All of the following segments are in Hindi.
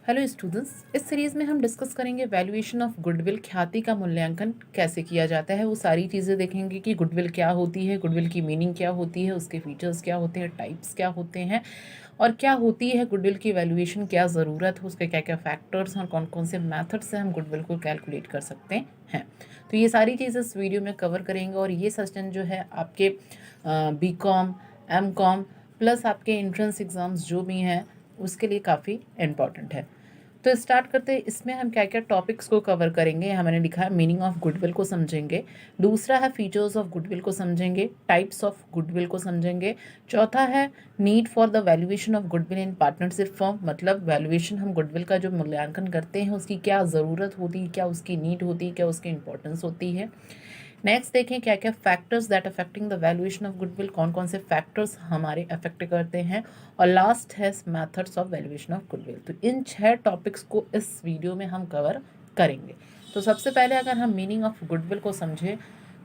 हेलो स्टूडेंट्स, इस सीरीज़ में हम डिस्कस करेंगे वैल्यूएशन ऑफ गुडविल, ख्याति का मूल्यांकन कैसे किया जाता है। वो सारी चीज़ें देखेंगे कि गुडविल क्या होती है, गुडविल की मीनिंग क्या होती है, उसके फीचर्स क्या होते हैं, टाइप्स क्या होते हैं और क्या होती है गुडविल की वैल्यूएशन, क्या ज़रूरत है, उसके क्या क्या फैक्टर्स और कौन कौन से मैथड से हम गुडविल को कैलकुलेट कर सकते हैं। तो ये सारी चीज़ें इस वीडियो में कवर करेंगे और ये सेशन जो है आपके BCom, MCom प्लस आपके एंट्रेंस एग्ज़ाम्स जो भी हैं उसके लिए काफ़ी इम्पॉर्टेंट है। तो स्टार्ट करते हैं। इसमें हम क्या क्या टॉपिक्स को कवर करेंगे। यहाँ मैंने लिखा है मीनिंग ऑफ गुडविल को समझेंगे, दूसरा है फीचर्स ऑफ गुडविल को समझेंगे, टाइप्स ऑफ गुडविल को समझेंगे, चौथा है need for the valuation of goodwill in partnership form, मतलब वैल्यूएशन हम गुडविल का जो मूल्यांकन करते हैं उसकी क्या ज़रूरत होती है, क्या उसकी नीड होती है, क्या उसकी इंपॉर्टेंस होती है। नेक्स्ट देखें क्या क्या factors that affecting the valuation of goodwill, कौन कौन से फैक्टर्स हमारे अफेक्ट करते हैं, और लास्ट है methods of valuation of goodwill. तो इन 6 टॉपिक्स को इस वीडियो में हम कवर करेंगे। तो सबसे पहले अगर हम मीनिंग ऑफ गुडविल को समझें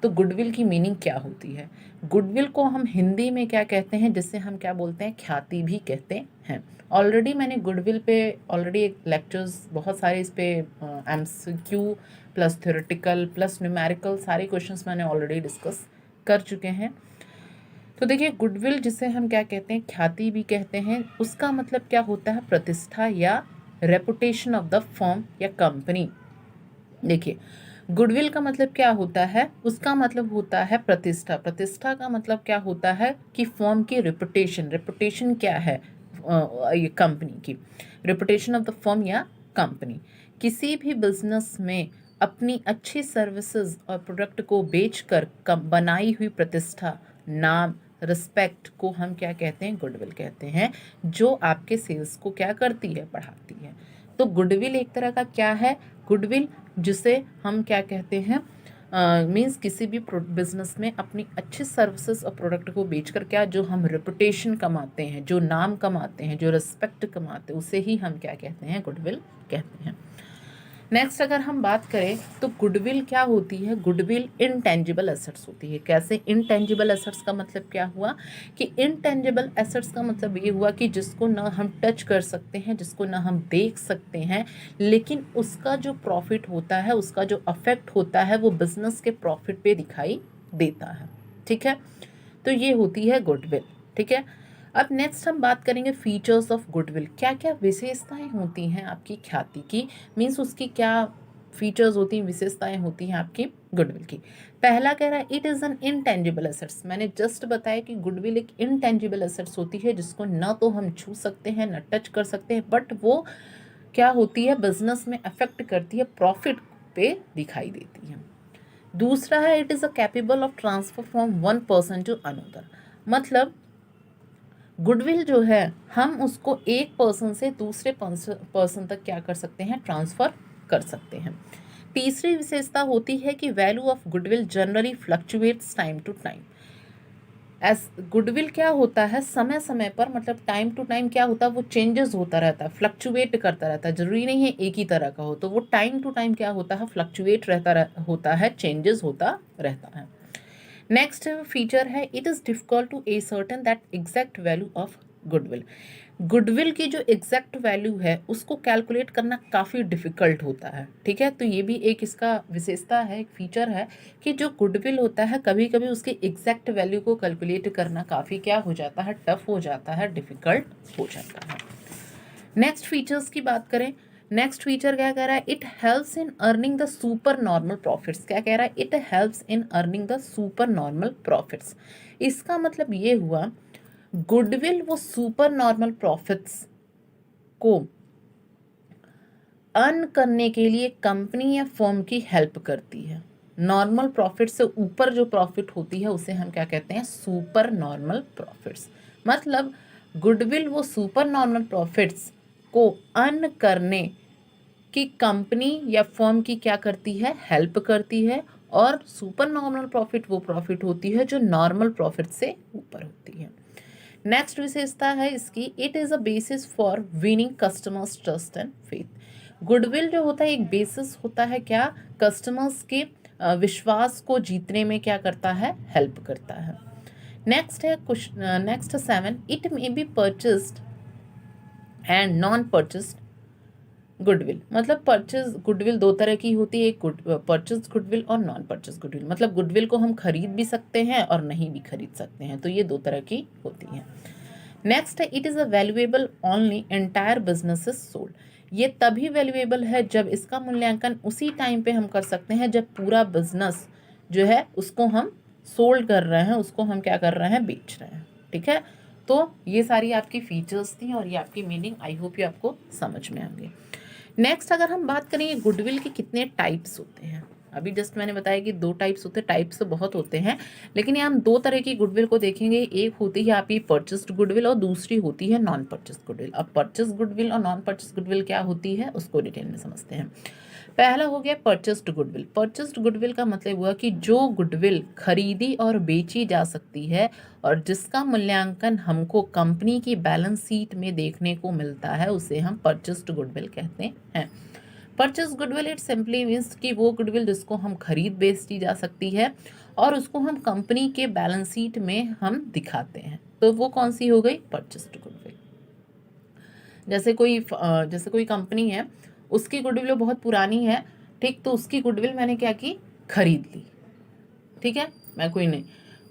तो गुडविल की मीनिंग क्या होती है। गुडविल को हम हिंदी में क्या कहते हैं, जिससे हम क्या बोलते हैं, ख्याति भी कहते हैं। ऑलरेडी मैंने गुडविल पे ऑलरेडी एक लेक्चर्स बहुत सारे इस पे MCQ plus theoretical plus numerical सारे क्वेश्चंस मैंने ऑलरेडी डिस्कस कर चुके हैं। तो देखिए गुडविल जिसे हम क्या कहते हैं, ख्याति भी कहते हैं, उसका मतलब क्या होता है, प्रतिष्ठा या रेपुटेशन ऑफ द फर्म या कंपनी। देखिए गुडविल का मतलब क्या होता है, उसका मतलब होता है प्रतिष्ठा। प्रतिष्ठा का मतलब क्या होता है कि फर्म की रेपुटेशन, रेपुटेशन क्या है ये कंपनी की, रेपुटेशन ऑफ द फर्म या कंपनी। किसी भी बिजनेस में अपनी अच्छी सर्विसेज और प्रोडक्ट को बेचकर बनाई हुई प्रतिष्ठा, नाम, रिस्पेक्ट को हम क्या कहते हैं, गुडविल कहते हैं, जो आपके सेल्स को क्या करती है, बढ़ाती है। तो गुडविल एक तरह का क्या है, गुडविल जिसे हम क्या कहते हैं, मीन्स किसी भी बिजनेस में अपनी अच्छी सर्विसेज और प्रोडक्ट को बेचकर क्या जो हम रेपुटेशन कमाते हैं, जो नाम कमाते हैं, जो रिस्पेक्ट कमाते हैं, उसे ही हम क्या कहते हैं, गुडविल कहते हैं। नेक्स्ट अगर हम बात करें तो गुडविल क्या होती है, गुडविल इनटेंजिबल एसेट्स होती है। कैसे इनटेंजिबल एसेट्स का मतलब क्या हुआ कि इनटेंजिबल एसेट्स का मतलब ये हुआ कि जिसको ना हम टच कर सकते हैं, जिसको ना हम देख सकते हैं, लेकिन उसका जो प्रॉफिट होता है, उसका जो अफेक्ट होता है वो बिजनेस के प्रॉफिट पे दिखाई देता है। ठीक है, तो ये होती है गुडविल। ठीक है, अब नेक्स्ट हम बात करेंगे फीचर्स ऑफ गुडविल। क्या क्या विशेषताएं होती हैं आपकी ख्याति की, मीन्स उसकी क्या फीचर्स होती हैं, विशेषताएं होती हैं आपकी गुडविल की। पहला कह रहा है it is an intangible assets. मैंने जस्ट बताया कि गुडविल एक इनटेंजिबल एसेट्स होती है जिसको ना तो हम छू सकते हैं ना टच कर सकते हैं, बट वो क्या होती है, बिजनेस में अफेक्ट करती है, प्रॉफिट पे दिखाई देती है। दूसरा है it is a capable of transfer from one person to another, मतलब गुडविल जो है हम उसको एक पर्सन से दूसरे पर्सन तक क्या कर सकते हैं, ट्रांसफ़र कर सकते हैं। तीसरी विशेषता होती है कि value of goodwill generally fluctuates time to time. As goodwill क्या होता है, समय समय पर, मतलब टाइम टू टाइम क्या होता है, वो चेंजेस होता रहता है, फ्लक्चुएट करता रहता है। जरूरी नहीं है एक ही तरह का हो, तो वो टाइम टू टाइम क्या होता है, फ्लक्चुएट होता है, चेंजेस होता रहता है। नेक्स्ट फीचर है it is difficult to ascertain that exact value of goodwill. Goodwill की जो एग्जैक्ट वैल्यू है उसको कैलकुलेट करना काफ़ी डिफ़िकल्ट होता है। ठीक है, तो ये भी एक इसका विशेषता है, एक फीचर है कि जो गुडविल होता है कभी कभी उसकी एग्जैक्ट वैल्यू को कैलकुलेट करना काफ़ी क्या हो जाता है, टफ हो जाता है, डिफ़िकल्ट हो जाता है। नेक्स्ट फीचर्स की बात करें, नेक्स्ट फीचर क्या कह रहा है, it helps in earning the super normal profits. क्या कह रहा है, it helps in earning the super normal profits. इसका मतलब ये हुआ गुडविल वो सुपर नॉर्मल प्रॉफिट्स को अर्न करने के लिए कंपनी या फर्म की हेल्प करती है। नॉर्मल प्रॉफिट से ऊपर जो प्रॉफिट होती है उसे हम क्या कहते हैं, सुपर नॉर्मल प्रॉफिट्स। मतलब गुडविल वो सुपर नॉर्मल प्रॉफिट्स को अर्न करने की कंपनी या फर्म की क्या करती है, हेल्प करती है। और सुपर नॉर्मल प्रॉफिट वो प्रॉफिट होती है जो नॉर्मल प्रॉफिट से ऊपर होती है। नेक्स्ट विशेषता है इसकी it is a basis for winning customers trust and faith. Goodwill जो होता है एक बेसिस होता है क्या, कस्टमर्स के विश्वास को जीतने में क्या करता है, हेल्प करता है। नेक्स्ट है next 7 it may be purchased and non purchased goodwill मतलब परचेज गुडविल दो तरह की होती है, एक परचेज गुडविल और नॉन परचेज गुडविल। मतलब गुडविल को हम खरीद भी सकते हैं और नहीं भी खरीद सकते हैं, तो ये दो तरह की होती है। नेक्स्ट है, it is a valuable only entire business is sold. ये तभी वैल्यूएबल है जब इसका मूल्यांकन उसी टाइम पे हम कर सकते हैं जब पूरा बिजनेस जो है उसको हम सोल्ड कर रहे हैं, उसको हम क्या कर रहे हैं, बेच रहे हैं। ठीक है, तो ये सारी आपकी फीचर्स थी और ये आपकी मीनिंग, आई होप ये आपको समझ में आ गई। नेक्स्ट अगर हम बात करें ये गुडविल के कितने टाइप्स होते हैं, अभी जस्ट मैंने बताया कि दो टाइप्स होते हैं, टाइप्स तो बहुत होते हैं, लेकिन ये हम दो तरह की गुडविल को देखेंगे। एक होती है आपकी परचेस्ड गुडविल और दूसरी होती है नॉन परचेस्ड गुडविल। अब परचेस्ड गुडविल और नॉन परचेस्ड गुडविल क्या होती है उसको डिटेल में समझते हैं। पहला हो गया परचेस्ड गुडविल। परचेस्ड गुडविल का मतलब हुआ कि जो गुडविल खरीदी और बेची जा सकती है और जिसका मूल्यांकन हमको कंपनी की बैलेंस शीट में देखने को मिलता है, उसे हम परचेस्ड गुडविल कहते हैं। Purchase goodwill it simply means कि वो गुडविल जिसको हम खरीद बेची जा सकती है और उसको हम कंपनी के बैलेंस शीट में हम दिखाते हैं, तो वो कौन सी हो गई, परचेस्ड गुडविल। जैसे कोई कंपनी है, उसकी गुडविल बहुत पुरानी है, ठीक, तो उसकी गुडविल मैंने क्या की, खरीद ली, ठीक है, मैं कोई नहीं,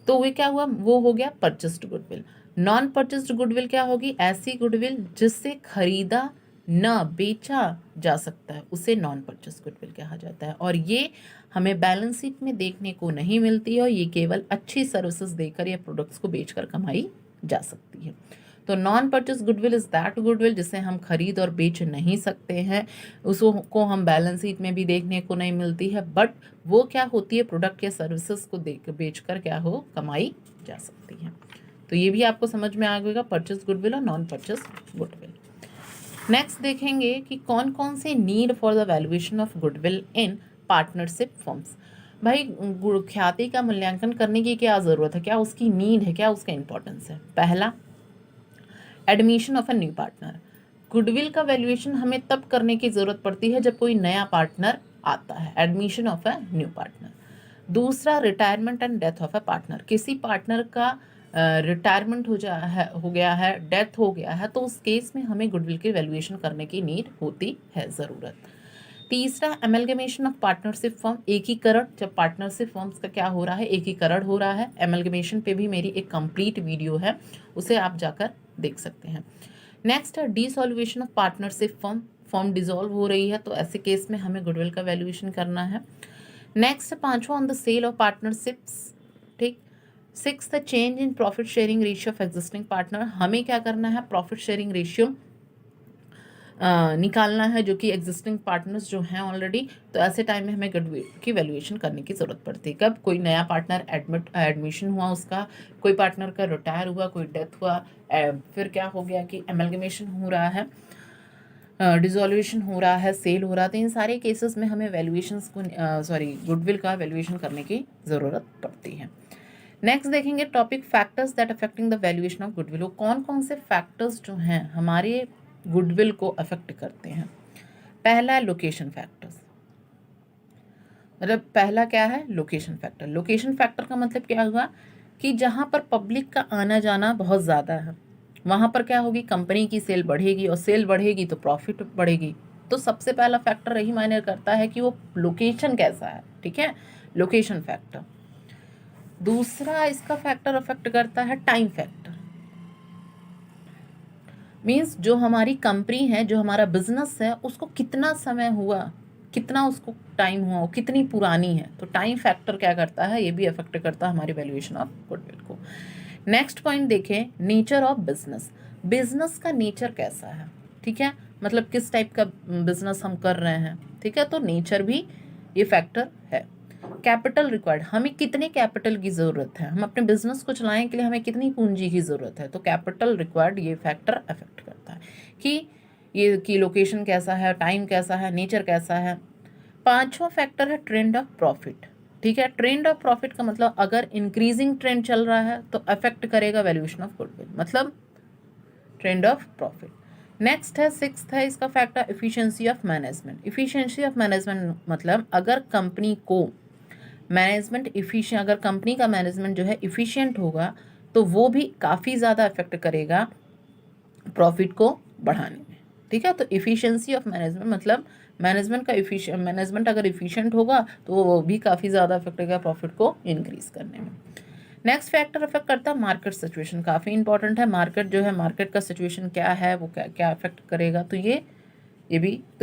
तो वे क्या हुआ, वो हो गया purchased goodwill. Non purchased goodwill क्या होगी, ऐसी गुडविल जिससे खरीदा न बेचा जा सकता है, उसे नॉन परचेस्ड गुडविल कहा जाता है और ये हमें बैलेंस शीट में देखने को नहीं मिलती है और ये केवल अच्छी सर्विसेज देकर या प्रोडक्ट्स को बेचकर कमाई जा सकती है। तो non purchase goodwill is that goodwill जिसे हम खरीद और बेच नहीं सकते हैं, उसको हम बैलेंस शीट में भी देखने को नहीं मिलती है, बट वो क्या होती है, प्रोडक्ट या सर्विसेज को देख बेचकर क्या हो, कमाई जा सकती है। तो ये भी आपको समझ में आ गएगा परचेज गुडविल और नॉन परचेज गुडविल। नेक्स्ट देखेंगे कि कौन कौन से need for the valuation of goodwill in partnership firms. भाई ख्याति का मूल्यांकन करने की क्या ज़रूरत है, क्या उसकी नीड है, क्या उसका इंपॉर्टेंस है। पहला, admission of a new partner. Goodwill का वैल्यूएशन हमें तब करने की ज़रूरत पड़ती है जब कोई नया पार्टनर आता है, admission of a new partner. दूसरा, retirement and death of a partner. किसी पार्टनर का रिटायरमेंट हो गया है, डेथ हो गया है, तो उस केस में हमें गुडविल की वैल्यूएशन करने की नीड होती है, ज़रूरत। तीसरा, एमलगमेशन ऑफ पार्टनरशिप फर्म, एकीकरण, जब पार्टनरशिप फर्म्स का क्या हो रहा है, एकीकरण हो रहा है। एमलगमेशन पे भी मेरी एक कंप्लीट वीडियो है, उसे आप जाकर देख सकते हैं। नेक्स्ट है dissolution of partnership firm, firm dissolve हो रही है, तो ऐसे केस में हमें गुडविल का वैल्यूएशन करना है। नेक्स्ट, पांचवा, on the sale of partnerships, ठीक। Six, the change in profit sharing ratio of existing partner, हमें क्या करना है, प्रॉफिट शेयरिंग रेशियो निकालना है जो कि एग्जिस्टिंग पार्टनर्स जो हैं ऑलरेडी, तो ऐसे टाइम में हमें गुडविल की वैल्यूएशन करने की ज़रूरत पड़ती है। कब, कोई नया पार्टनर एडमिशन हुआ उसका, कोई पार्टनर का रिटायर हुआ, कोई डेथ हुआ, फिर क्या हो गया कि एमलगमेशन हो रहा है, डिसोल्यूशन हो रहा है, सेल हो रहा है, तो इन सारे केसेस में हमें वैल्यूएशंस को गुडविल का वैल्यूएशन करने की ज़रूरत पड़ती है। नेक्स्ट देखेंगे topic, factors that affecting the valuation of goodwill. वो कौन कौन से फैक्टर्स जो हैं हमारे गुडविल को अफेक्ट करते हैं। पहला, लोकेशन फैक्टर्स, मतलब पहला क्या है, लोकेशन फैक्टर। लोकेशन फैक्टर का मतलब क्या हुआ कि जहाँ पर पब्लिक का आना जाना बहुत ज़्यादा है, वहाँ पर क्या होगी, कंपनी की सेल बढ़ेगी और सेल बढ़ेगी तो प्रॉफिट बढ़ेगी। तो सबसे पहला फैक्टर यही मायने करता है कि वो लोकेशन कैसा है, ठीक है, लोकेशन फैक्टर। दूसरा इसका फैक्टर अफेक्ट करता है टाइम फैक्टर, मीन्स जो हमारी कंपनी है, जो हमारा बिजनेस है, उसको कितना समय हुआ, कितना उसको टाइम हुआ, वो कितनी पुरानी है, तो टाइम फैक्टर क्या करता है, ये भी अफेक्ट करता है हमारी वैल्यूएशन ऑफ गुडविल को। नेक्स्ट पॉइंट देखें, नेचर ऑफ बिजनेस। बिजनेस का नेचर कैसा है, ठीक है, मतलब किस टाइप का बिजनेस हम कर रहे हैं, ठीक है, तो नेचर भी ये फैक्टर है। कैपिटल रिक्वायर्ड, हमें कितने कैपिटल की ज़रूरत है, हम अपने बिजनेस को चलाने के लिए हमें कितनी पूंजी की ज़रूरत है, तो कैपिटल रिक्वायर्ड ये फैक्टर अफेक्ट करता है कि ये की लोकेशन कैसा है, टाइम कैसा है, नेचर कैसा है। पांचवा फैक्टर है ट्रेंड ऑफ प्रॉफिट, ठीक है, ट्रेंड ऑफ प्रॉफिट का मतलब अगर इंक्रीजिंग ट्रेंड चल रहा है तो अफेक्ट करेगा वैल्यूएशन ऑफ गुडविल, मतलब ट्रेंड ऑफ प्रॉफिट। नेक्स्ट है, सिक्स्थ है इसका factor, efficiency of management. Efficiency of management मतलब अगर कंपनी को मैनेजमेंट इफिशिएंट, अगर कंपनी का मैनेजमेंट जो है इफिशिएंट होगा तो वो भी काफ़ी ज़्यादा इफेक्ट करेगा प्रॉफिट को बढ़ाने में, ठीक है। तो इफ़िशियंसी ऑफ मैनेजमेंट मतलब मैनेजमेंट अगर इफ़िशिएंट होगा तो वो भी काफ़ी ज़्यादा इफेक्ट करेगा प्रॉफिट को इंक्रीज़ करने में। नेक्स्ट फैक्टर अफेक्ट करता है मार्केट सिचुएशन, काफ़ी इंपॉर्टेंट है। मार्केट जो है, मार्केट का सिचुएशन क्या है, वो क्या क्या अफेक्ट करेगा, तो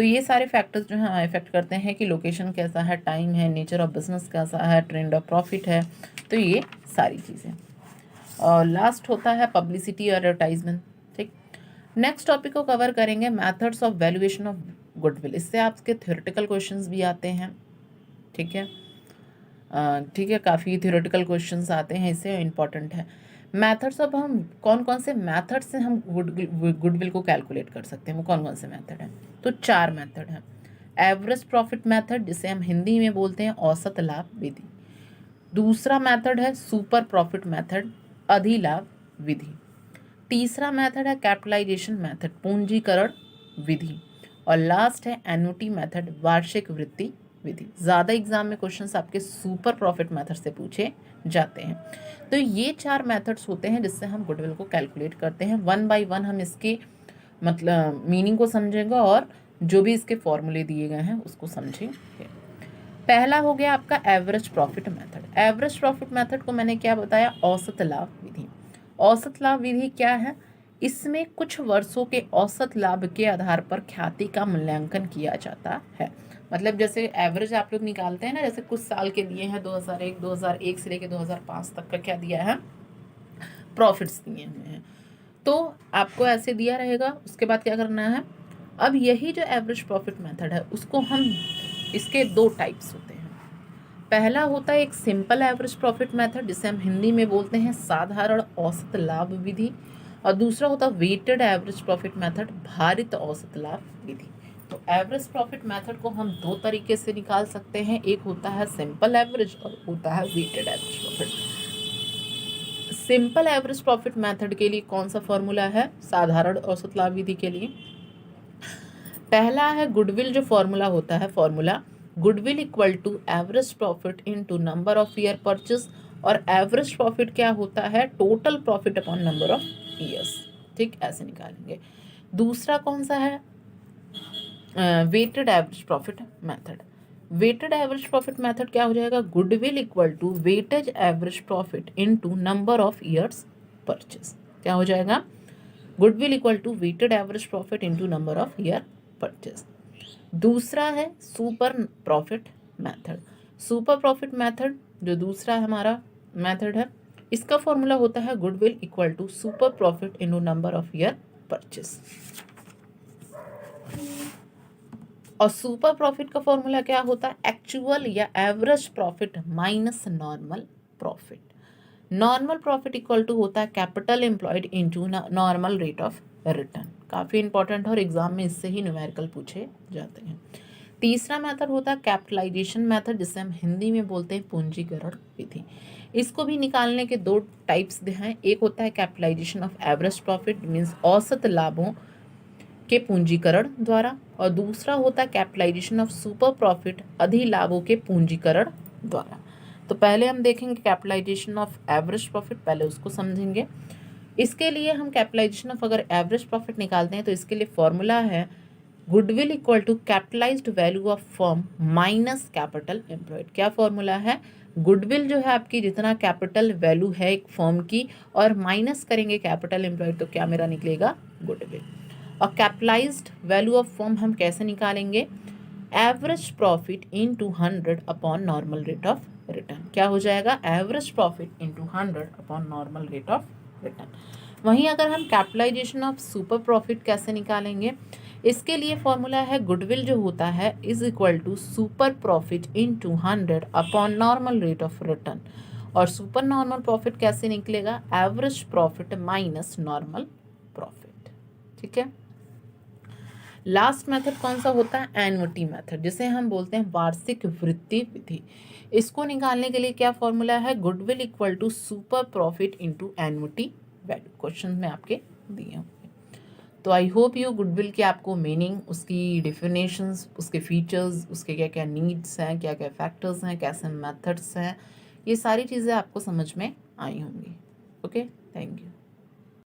ये सारे फैक्टर्स जो हैं इफेक्ट करते हैं कि लोकेशन कैसा है, टाइम है, नेचर ऑफ बिजनेस कैसा है, ट्रेंड ऑफ प्रॉफिट है, तो ये सारी चीज़ें। और लास्ट होता है पब्लिसिटी और एडवर्टाइजमेंट। ठीक, नेक्स्ट टॉपिक को कवर करेंगे methods of valuation of goodwill. इससे आपके थ्योरेटिकल क्वेश्चंस भी आते हैं। ठीक है, काफ़ी थ्योरेटिकल क्वेश्चंस आते हैं, इससे इम्पॉर्टेंट है। मेथड्स ऑफ, हम कौन कौन से मेथड से हम गुडविल को कैलकुलेट कर सकते हैं, वो कौन कौन से मेथड हैं, तो 4 मेथड हैं। एवरेज प्रॉफिट मेथड, जिसे हम हिंदी में बोलते हैं औसत लाभ विधि। दूसरा मेथड है सुपर प्रॉफिट मेथड, अधिलाभ विधि। तीसरा मेथड है कैपिटलाइजेशन मेथड, पूंजीकरण विधि। और लास्ट है एन्युटी मेथड, वार्षिक वृत्ति विधि। ज़्यादा एग्जाम में क्वेश्चंस आपके सुपर प्रॉफिट मेथड से पूछे जाते हैं। तो ये 4 मेथड्स होते हैं जिससे हम गुडविल को कैलकुलेट करते हैं। 1 बाय 1 हम इसके मतलब मीनिंग को समझेंगे और जो भी इसके फॉर्मूले दिए गए हैं उसको समझेंगे। पहला हो गया आपका average profit method. Average profit method को मैंने क्या बताया, औसत लाभ विधि। औसत लाभ विधि क्या है, इसमें कुछ वर्षों के औसत लाभ के आधार पर ख्याति का मूल्यांकन किया जाता है। मतलब जैसे एवरेज आप लोग निकालते हैं ना, जैसे कुछ साल के लिए हैं, 2001 से लेकर 2005 तक का क्या दिया है, प्रॉफिट्स दिए हुए हैं, तो आपको ऐसे दिया रहेगा। उसके बाद क्या करना है, अब यही जो एवरेज प्रॉफिट मेथड है उसको हम, इसके 2 टाइप्स होते हैं। पहला होता है एक सिंपल एवरेज प्रॉफिट मेथड, जिसे हम हिंदी में बोलते हैं साधारण औसत लाभ विधि। और दूसरा होता है वेटेड एवरेज प्रॉफिट मेथड, भारित औसत लाभ विधि। तो एवरेज प्रॉफिट मेथड को हम 2 तरीके से निकाल सकते हैं, एक होता है सिंपल एवरेज और होता है weighted average profit. Simple average profit method के लिए कौन सा फॉर्मूला है, साधारण औसत लाभ विधि के लिए पहला है गुडविल, जो फॉर्मूला होता है, formula goodwill equal to average profit into number of year purchase. और एवरेज प्रॉफिट क्या होता है, total profit upon number of years. ठीक, ऐसे निकालेंगे। दूसरा कौन सा है, weighted average profit method. Weighted average profit method क्या हो जाएगा, goodwill equal to weightage average profit into number of years purchase. क्या हो जाएगा, goodwill equal to weighted average profit into number of year purchase. दूसरा है super profit method. Super profit method जो दूसरा हमारा मेथड है, इसका फॉर्मूला होता है goodwill equal to super profit into number of year purchase. और सुपर प्रॉफिट का फॉर्मूला क्या होता है, एक्चुअल या average profit minus normal profit. Normal profit equal to होता है capital employed into normal rate of return. काफ़ी इंपॉर्टेंट है और एग्जाम में इससे ही न्यूमेरिकल पूछे जाते हैं। तीसरा मेथड होता है कैपिटलाइजेशन मेथड, जिसे हम हिंदी में बोलते हैं पूंजीकरण विधि। इसको भी निकालने के 2 टाइप्स हैं। एक होता है capitalization of average profit, means औसत लाभों के पूंजीकरण द्वारा। और दूसरा होता है कैपिटलाइजेशन ऑफ सुपर प्रॉफिट, अधिलाभों के पूंजीकरण द्वारा। तो पहले हम देखेंगे कैपिटलाइजेशन ऑफ एवरेज प्रॉफिट, पहले उसको समझेंगे। इसके लिए हम कैपिटलाइजेशन ऑफ अगर एवरेज प्रॉफिट निकालते हैं तो इसके लिए फॉर्मूला है goodwill equal to capitalised value of firm minus capital employed. क्या फॉर्मूला है, गुडविल जो है आपकी जितना कैपिटल वैल्यू है एक फर्म की, और माइनस करेंगे कैपिटल एम्प्लॉयड, तो क्या मेरा निकलेगा, गुडविल। और कैपिटलाइज्ड वैल्यू ऑफ फर्म हम कैसे निकालेंगे, average profit in 200 upon normal rate of return. क्या हो जाएगा, average profit in 200 upon normal rate of return. वहीं अगर हम कैपिटलाइजेशन ऑफ सुपर प्रॉफिट कैसे निकालेंगे, इसके लिए फॉर्मूला है गुडविल जो होता है is equal to super profit in 200 upon normal rate of return. और सुपर नॉर्मल प्रॉफिट कैसे निकलेगा, average profit minus normal profit. ठीक है, लास्ट मेथड कौन सा होता है, एन्युटी मेथड, जिसे हम बोलते हैं वार्षिक वृत्ति विधि। इसको निकालने के लिए क्या फॉर्मूला है, goodwill equal to super profit into annuity value. Question में आपके दिए होंगे। तो आई होप यू गुडविल की आपको मीनिंग, उसकी डिफिनेशंस, उसके फीचर्स, उसके क्या क्या नीड्स हैं, क्या क्या फैक्टर्स हैं, कैसे मेथड्स हैं, ये सारी चीज़ें आपको समझ में आई होंगी। Okay, thank you.